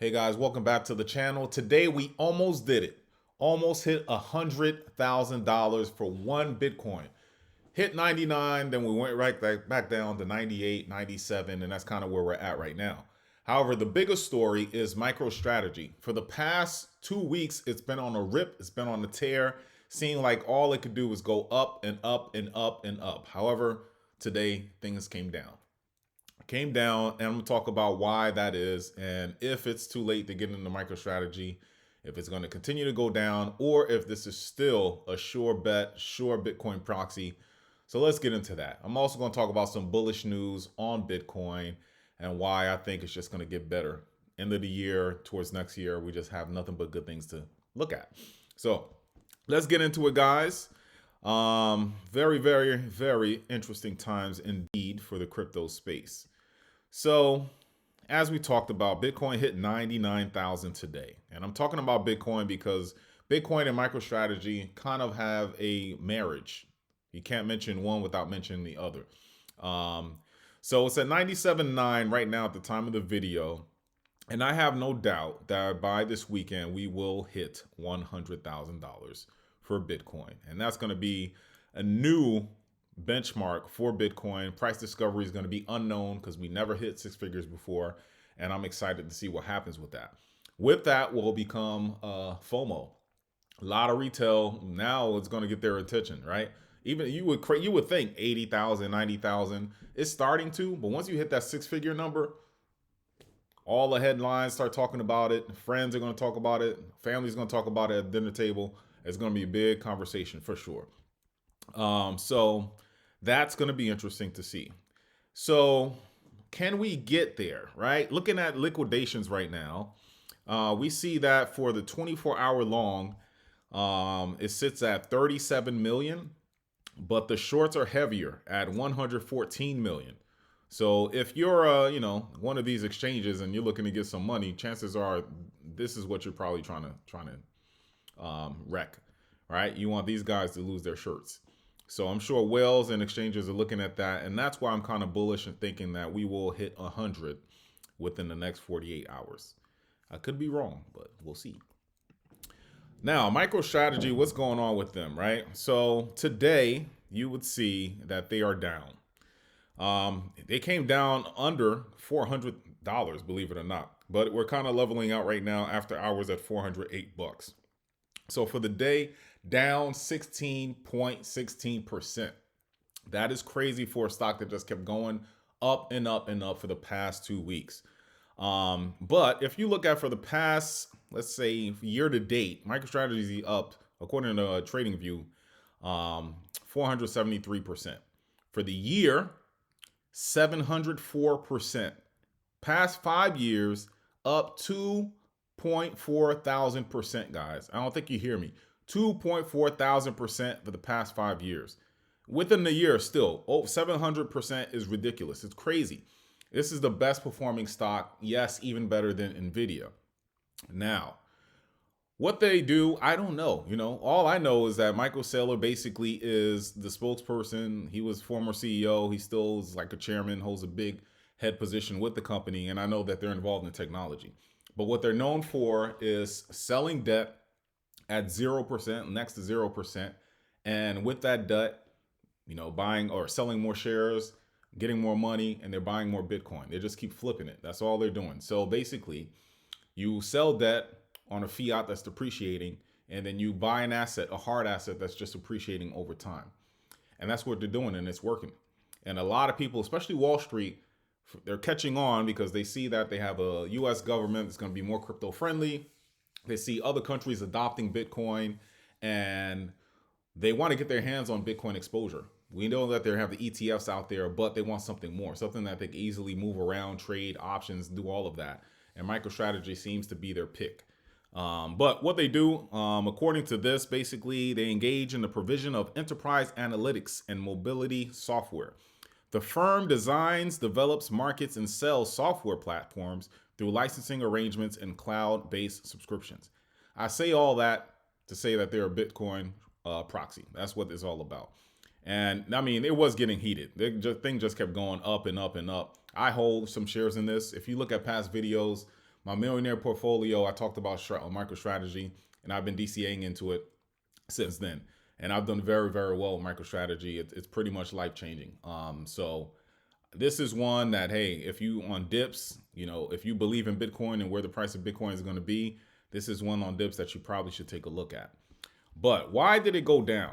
Hey guys, welcome back to the channel. Today we almost did it. Almost hit $100,000 for one Bitcoin. Hit 99, then we went right back down to 98, 97, and that's kind of where we're at right now. However, the biggest story is MicroStrategy. For the past 2 weeks, it's been on a rip, it's been on a tear, seeing like all it could do was go up and up and up and up. However, today things came down, and I'm gonna talk about why that is and if it's too late to get into MicroStrategy, if it's going to continue to go down, or if this is still a sure bet, sure Bitcoin proxy. So let's get into that. I'm also going to talk about some bullish news on Bitcoin and why I think it's just going to get better. End of the year, towards next year, we just have nothing but good things to look at. So let's get into it, guys. Very, very, very interesting times indeed for the crypto space. So, as we talked about, Bitcoin hit 99,000 today. And I'm talking about Bitcoin because Bitcoin and MicroStrategy kind of have a marriage. You can't mention one without mentioning the other. So it's at 97.9 right now at the time of the video. And I have no doubt that by this weekend, we will hit $100,000 for Bitcoin. And that's going to be a new benchmark for Bitcoin. Price discovery is going to be unknown because we never hit six figures before, and I'm excited to see what happens with that. With that will become FOMO. A lot of retail now is going to get their attention, right? Even you would think 80,000, 90,000. It's starting to, but once you hit that six-figure number, all the headlines start talking about it. Friends are going to talk about it. Family's going to talk about it at the dinner table. It's going to be a big conversation for sure. So that's going to be interesting to see. So can we get there, right? Looking at liquidations right now, we see that for the 24-hour long, it sits at 37 million, but the shorts are heavier at 114 million. So if you're, one of these exchanges and you're looking to get some money, chances are this is what you're probably trying to wreck, right? You want these guys to lose their shirts. So I'm sure whales and exchanges are looking at that, and that's why I'm kind of bullish and thinking that we will hit 100 within the next 48 hours. I could be wrong, but we'll see. Now, MicroStrategy, what's going on with them, right? So today you would see that they are down. They came down under $400, believe it or not, but we're kind of leveling out right now after hours at $408. So for the day, down 16.16%. That is crazy for a stock that just kept going up and up and up for the past 2 weeks. But if you look at for the past, let's say year to date, MicroStrategy is up, according to TradingView, 473%. For the year, 704%. Past 5 years, up 2.4 thousand percent, guys. I don't think you hear me. 2.4 thousand percent for the past 5 years. Within the year, still, 700% is ridiculous. It's crazy. This is the best performing stock. Yes, even better than Nvidia. Now, what they do, I don't know. All I know is that Michael Saylor basically is the spokesperson. He was former CEO. He still is like a chairman, holds a big head position with the company. And I know that they're involved in technology. But what they're known for is selling debt at 0%, next to 0%. And with that debt, buying or selling more shares, getting more money, and they're buying more Bitcoin. They just keep flipping it. That's all they're doing. So basically, you sell debt on a fiat that's depreciating, and then you buy an asset, a hard asset that's just appreciating over time. And that's what they're doing, and it's working. And a lot of people, especially Wall Street, they're catching on because they see that they have a US government that's going to be more crypto friendly. They see other countries adopting Bitcoin, and they want to get their hands on Bitcoin exposure. We know that they have the ETFs out there, but they want something more, something that they can easily move around, trade options, do all of that. And MicroStrategy seems to be their pick. But what they do, according to this, basically they engage in the provision of enterprise analytics and mobility software. The firm designs, develops, markets, and sells software platforms through licensing arrangements and cloud-based subscriptions. I say all that to say that they're a Bitcoin proxy. That's what it's all about. And I mean, it was getting heated. The thing just kept going up and up and up. I hold some shares in this. If you look at past videos, My millionaire portfolio, I talked about MicroStrategy, and I've been DCAing into it since then. And I've done very, very well with MicroStrategy. It's pretty much life changing. So this is one that, hey, if you on dips, if you believe in Bitcoin and where the price of Bitcoin is going to be, this is one on dips that you probably should take a look at. But why did it go down?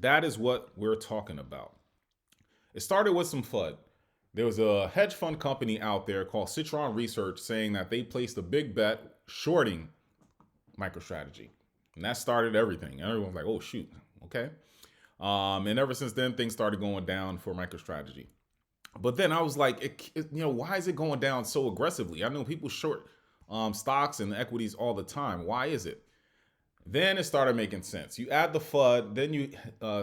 That is what we're talking about. It started with some FUD. There was a hedge fund company out there called Citron Research saying that they placed a big bet shorting MicroStrategy. And that started everything. Everyone's like, oh, shoot. Okay. And ever since then, things started going down for MicroStrategy. But then I was like, why is it going down so aggressively? I know people short stocks and equities all the time. Why is it? Then it started making sense. You add the FUD, then you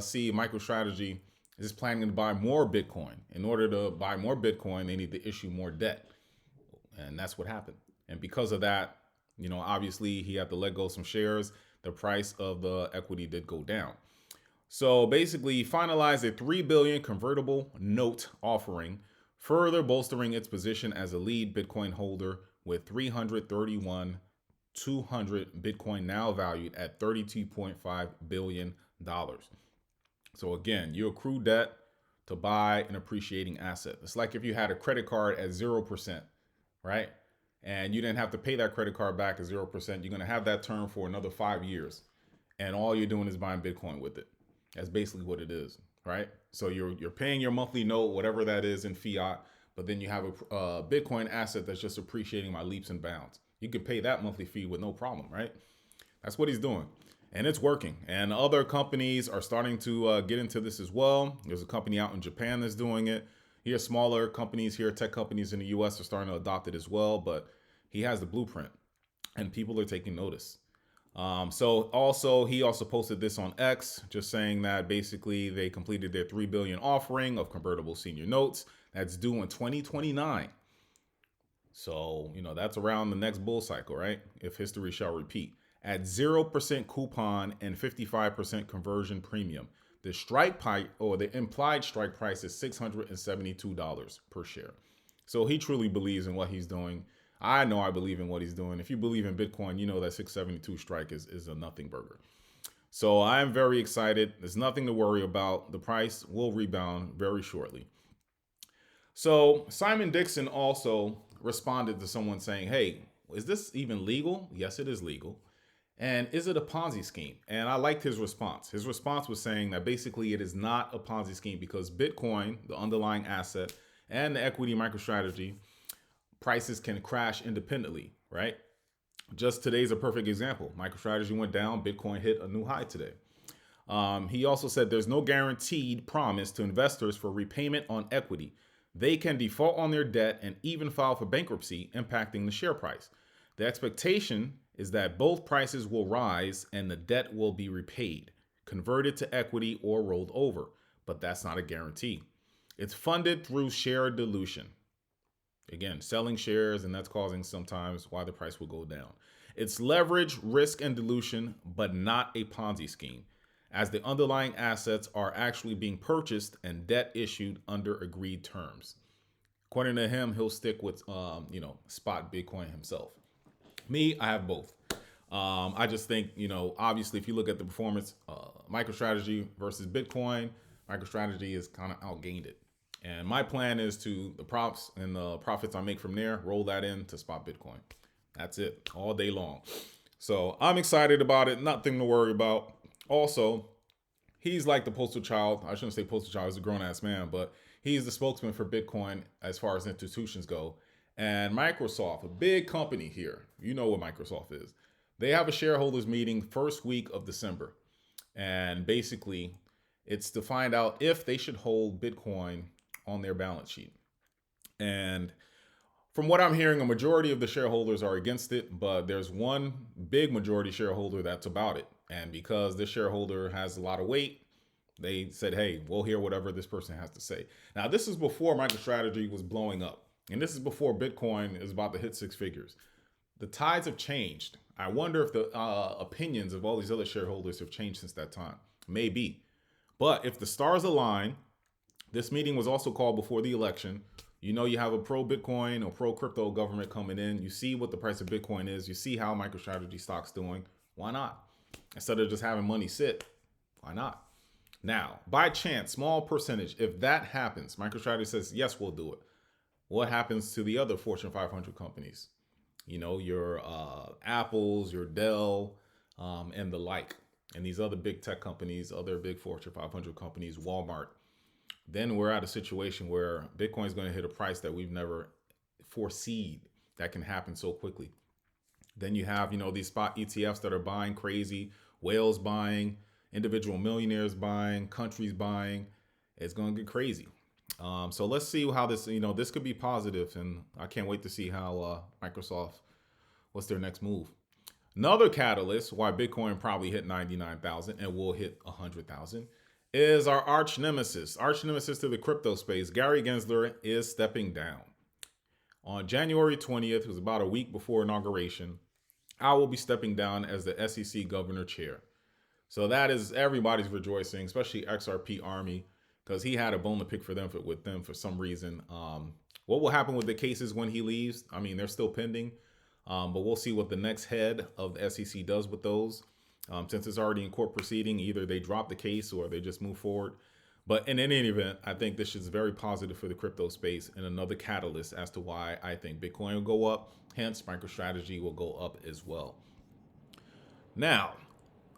see MicroStrategy is planning to buy more Bitcoin. In order to buy more Bitcoin, they need to issue more debt. And that's what happened. And because of that, obviously he had to let go some shares. The price of the equity did go down. So basically, he finalized a $3 billion convertible note offering, further bolstering its position as a lead Bitcoin holder with 331,200 Bitcoin now valued at $32.5 billion. So again, you accrue debt to buy an appreciating asset. It's like if you had a credit card at 0%, right? And you didn't have to pay that credit card back at 0%. You're going to have that term for another 5 years. And all you're doing is buying Bitcoin with it. That's basically what it is, right? So you're paying your monthly note, whatever that is in fiat, but then you have a Bitcoin asset that's just appreciating by leaps and bounds. You can pay that monthly fee with no problem, right? That's what he's doing. And it's working. And other companies are starting to get into this as well. There's a company out in Japan that's doing it. Here, smaller companies here, tech companies in the US are starting to adopt it as well. But he has the blueprint and people are taking notice. So he also posted this on X, just saying that basically they completed their $3 billion offering of convertible senior notes that's due in 2029. So, that's around the next bull cycle, right? If history shall repeat. At 0% coupon and 55% conversion premium. The strike price, or the implied strike price, is $672 per share. So he truly believes in what he's doing. I know I believe in what he's doing. If you believe in Bitcoin, you know that 672 strike is a nothing burger. So I'm very excited. There's nothing to worry about. The price will rebound very shortly. So Simon Dixon also responded to someone saying, hey, is this even legal? Yes, it is legal. And is it a Ponzi scheme? And I liked his response. His response was saying that basically it is not a Ponzi scheme because Bitcoin, the underlying asset, and the equity MicroStrategy, prices can crash independently, right? Just today's a perfect example. MicroStrategy went down, Bitcoin hit a new high today. He also said there's no guaranteed promise to investors for repayment on equity. They can default on their debt and even file for bankruptcy, impacting the share price. The expectation is that both prices will rise and the debt will be repaid, converted to equity, or rolled over. But that's not a guarantee. It's funded through share dilution. Again, selling shares, and that's causing sometimes why the price will go down. It's leverage, risk, and dilution, but not a Ponzi scheme, as the underlying assets are actually being purchased and debt issued under agreed terms. According to him, he'll stick with, spot Bitcoin himself. Me, I have both. I just think, obviously, if you look at the performance, MicroStrategy versus Bitcoin, MicroStrategy has kind of outgained it. And my plan is to the props and the profits I make from there, roll that into spot Bitcoin. That's it, all day long. So I'm excited about it. Nothing to worry about. Also, he's like the poster child. I shouldn't say poster child. He's a grown-ass man, but he's the spokesman for Bitcoin as far as institutions go. And Microsoft, a big company here, you know what Microsoft is. They have a shareholders meeting first week of December. And basically, it's to find out if they should hold Bitcoin on their balance sheet. And from what I'm hearing, a majority of the shareholders are against it, but there's one big majority shareholder that's about it. And because this shareholder has a lot of weight, they said, hey, we'll hear whatever this person has to say. Now, this is before MicroStrategy was blowing up. And this is before Bitcoin is about to hit six figures. The tides have changed. I wonder if the opinions of all these other shareholders have changed since that time. Maybe. But if the stars align, this meeting was also called before the election. You know, you have a pro Bitcoin or pro crypto government coming in. You see what the price of Bitcoin is. You see how MicroStrategy stock's doing. Why not? Instead of just having money sit, why not? Now, by chance, small percentage, if that happens, MicroStrategy says, yes, we'll do it. What happens to the other Fortune 500 companies? You know, your Apples, your Dell, and the like, and these other big tech companies, other big Fortune 500 companies, Walmart. Then we're at a situation where Bitcoin is going to hit a price that we've never foreseen that can happen so quickly. Then you have, these spot ETFs that are buying crazy, whales buying, individual millionaires buying, countries buying. It's going to get crazy. So let's see how this, this could be positive, and I can't wait to see how Microsoft, what's their next move. Another catalyst why Bitcoin probably hit 99,000 and will hit 100,000 is our arch nemesis to the crypto space. Gary Gensler is stepping down. On January 20th, it was about a week before inauguration, I will be stepping down as the SEC governor chair. So that is, everybody's rejoicing, especially XRP Army, because he had a bone to pick with them for some reason. What will happen with the cases when he leaves? I mean, they're still pending, but we'll see what the next head of the SEC does with those. Since it's already in court proceeding, either they drop the case or they just move forward. But in any event, I think this is very positive for the crypto space and another catalyst as to why I think Bitcoin will go up. Hence, MicroStrategy will go up as well. Now,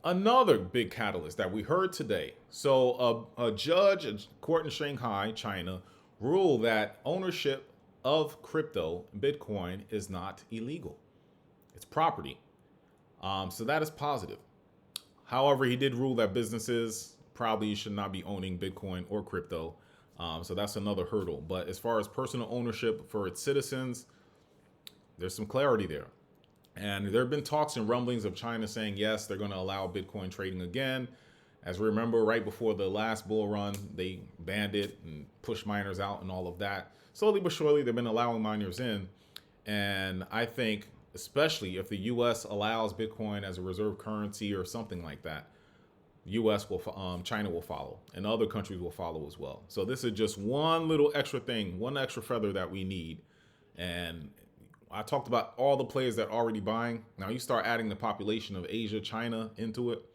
another big catalyst that we heard today. So a judge at court in Shanghai, China, ruled that ownership of crypto, Bitcoin, is not illegal. It's property. So that is positive. However, he did rule that businesses probably should not be owning Bitcoin or crypto. So that's another hurdle. But as far as personal ownership for its citizens, there's some clarity there. And there have been talks and rumblings of China saying, yes, they're going to allow Bitcoin trading again. As we remember, right before the last bull run, they banned it and pushed miners out and all of that. Slowly but surely, they've been allowing miners in. And I think, especially if the U.S. allows Bitcoin as a reserve currency or something like that, China will follow, and other countries will follow as well. So this is just one little extra thing, one extra feather that we need. And I talked about all the players that are already buying. Now you start adding the population of Asia, China into it,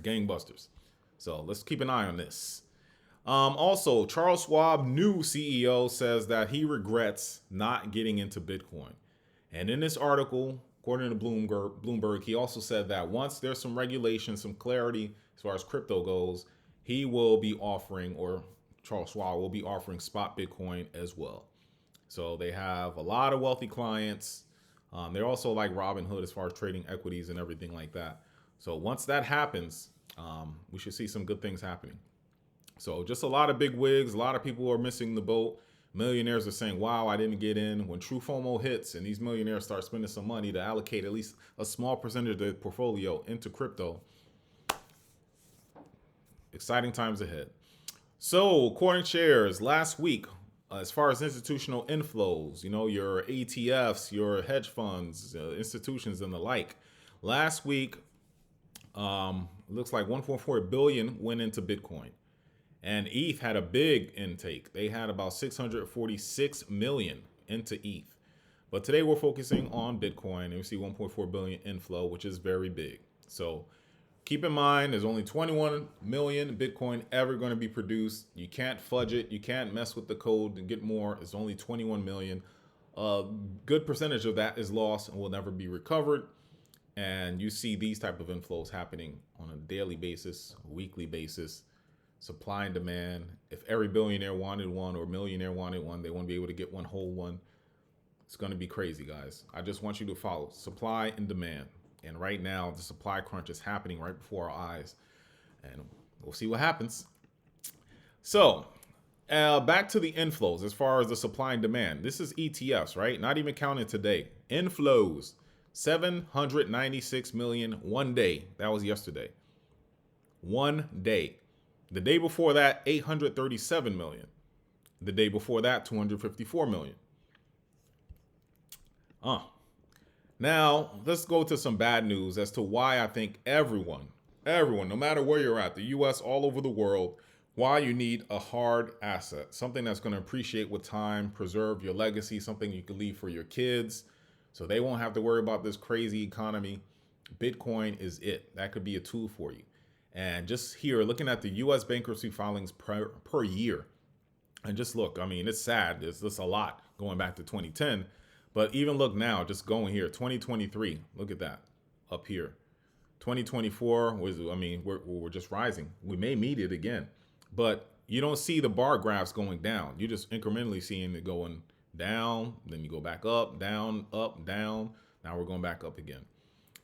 gangbusters. So let's keep an eye on this. Also, Charles Schwab, new CEO, says that he regrets not getting into Bitcoin. And in this article, according to Bloomberg, he also said that once there's some regulation, some clarity as far as crypto goes, he will be offering, or Charles Schwab will be offering spot Bitcoin as well. So they have a lot of wealthy clients. They're also like Robinhood as far as trading equities and everything like that. So once that happens, we should see some good things happening. So just a lot of big wigs, a lot of people are missing the boat. Millionaires are saying, wow, I didn't get in. When true FOMO hits and these millionaires start spending some money to allocate at least a small percentage of their portfolio into crypto, exciting times ahead. So according to shares, last week, as far as institutional inflows, your ETFs, your hedge funds, institutions and the like, last week, looks like 1.4 billion went into Bitcoin. And ETH had a big intake. They had about 646 million into ETH. But today we're focusing on Bitcoin, and we see 1.4 billion inflow, which is very big. So keep in mind, there's only 21 million Bitcoin ever going to be produced. You can't fudge it. You can't mess with the code and get more. It's only 21 million. A good percentage of that is lost and will never be recovered. And you see these type of inflows happening on a daily basis, weekly basis. Supply and demand. If every billionaire wanted one or millionaire wanted one, they won't be able to get one whole one. It's going to be crazy, guys. I just want you to follow supply and demand. And right now, the supply crunch is happening right before our eyes. And we'll see what happens. So back to the inflows as far as the supply and demand. This is ETFs, right? Not even counting today. Inflows, 796 million one day. That was yesterday. One day. The day before that, 837 million. The day before that, 254 million. Now, let's go to some bad news as to why I think everyone, no matter where you're at, the US, all over the world, why you need a hard asset, something that's going to appreciate with time, preserve your legacy, something you can leave for your kids so they won't have to worry about this crazy economy. Bitcoin is it. That could be a tool for you. And just here, looking at the US bankruptcy filings per year, and just look, I mean, it's sad. It's just a lot going back to 2010. But even look now, just going here, 2023, look at that up here. 2024 was, I mean, we're just rising. We may meet it again, but you don't see the bar graphs going down. You're just incrementally seeing it going down, then you go back up, down, up, down. Now we're going back up again.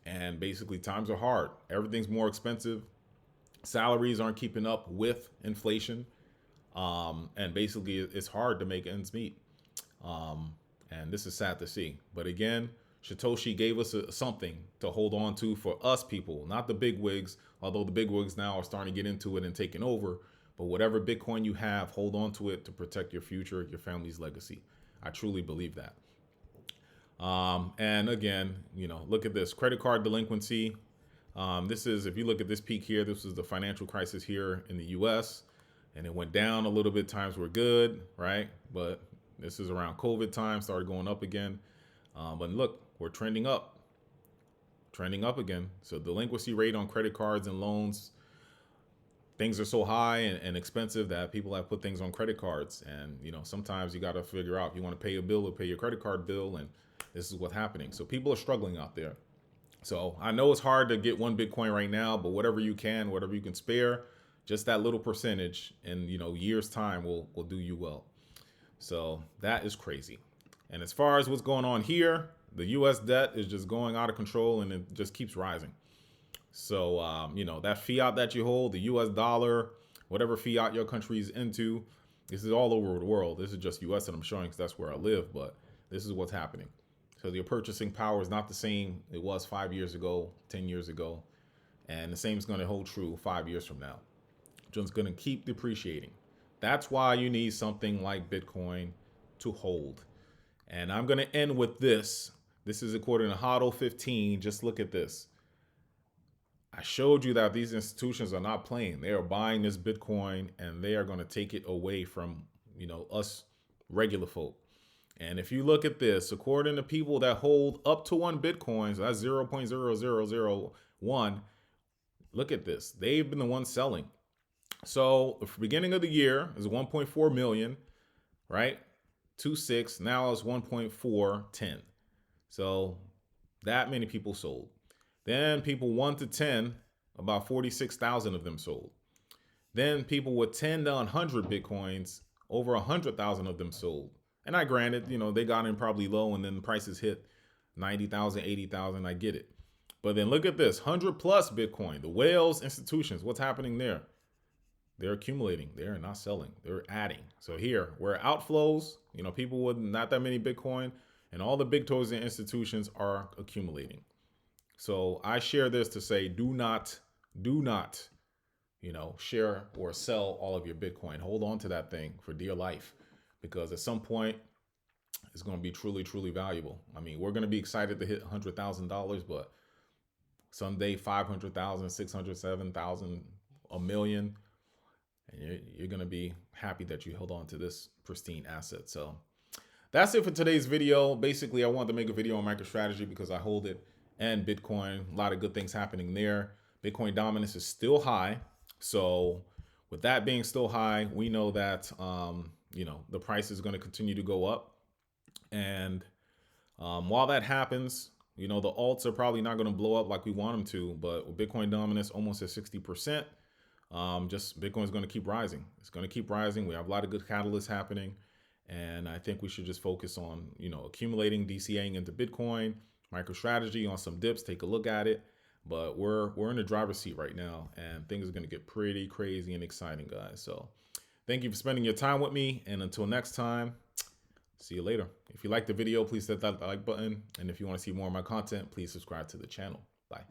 And basically times are hard. Everything's more expensive. Salaries aren't keeping up with inflation. And basically it's hard to make ends meet. And this is sad to see. But again, Satoshi gave us something to hold on to for us people, not the big wigs, although the big wigs now are starting to get into it and taking over. But whatever Bitcoin you have, hold on to it to protect your future, your family's legacy. I truly believe that. And again, you know, look at this credit card delinquency. This is, if you look at this peak here, this was the financial crisis here in the US, and it went down a little bit. Times were good, right? But this is around COVID time, started going up again. But look, we're trending up again. So delinquency rate on credit cards and loans, things are so high and expensive that people have put things on credit cards. And, you know, sometimes you got to figure out if you want to pay a bill or pay your credit card bill. And this is what's happening. So people are struggling out there. So I know it's hard to get one Bitcoin right now, but whatever you can spare, just that little percentage in, you know, years time will do you well. So that is crazy. And as far as what's going on here, the US debt is just going out of control and it just keeps rising. So, you know, that fiat that you hold, the US dollar, whatever fiat your country is into, this is all over the world. This is just US that I'm showing because that's where I live, but this is what's happening. So your purchasing power is not the same it was 5 years ago, 10 years ago. And the same is going to hold true 5 years from now. Just going to keep depreciating. That's why you need something like Bitcoin to hold. And I'm going to end with this. This is according to HODL 15. Just look at this. I showed you that these institutions are not playing. They are buying this Bitcoin and they are going to take it away from, you know, us regular folk. And if you look at this, according to people that hold up to 1 Bitcoin, so that's 0.0001, look at this. They've been the ones selling. So the beginning of the year is 1.4 million, right? 2.6, now it's 1.410. So that many people sold. Then people 1 to 10, about 46,000 of them sold. Then people with 10 to 100 Bitcoins, over 100,000 of them sold. And I granted, you know, they got in probably low and then the prices hit 90,000, 80,000. I get it. But then look at this, 100 plus Bitcoin, the whales, institutions, what's happening there? They're accumulating. They're not selling. They're adding. So here, where outflows, you know, people with not that many Bitcoin and all the big toes and institutions are accumulating. So I share this to say, do not, you know, share or sell all of your Bitcoin. Hold on to that thing for dear life, because at some point it's going to be truly, truly valuable. I mean, we're going to be excited to hit $100,000, but someday 500,000, 600, 7,000, a million, and you're going to be happy that you held on to this pristine asset. So that's it for today's video. Basically, I wanted to make a video on MicroStrategy because I hold it and Bitcoin. A lot of good things happening there. Bitcoin dominance is still high. So with that being still high, we know that, you know, the price is going to continue to go up. And while that happens, you know, the alts are probably not going to blow up like we want them to, but with Bitcoin dominance almost at 60%, just Bitcoin is going to keep rising. It's going to keep rising. We have a lot of good catalysts happening. And I think we should just focus on, you know, accumulating, DCAing into Bitcoin, MicroStrategy on some dips, take a look at it. But we're in the driver's seat right now, and things are going to get pretty crazy and exciting, guys. So thank you for spending your time with me. And until next time, see you later. If you like the video, please hit that like button. And if you want to see more of my content, please subscribe to the channel. Bye.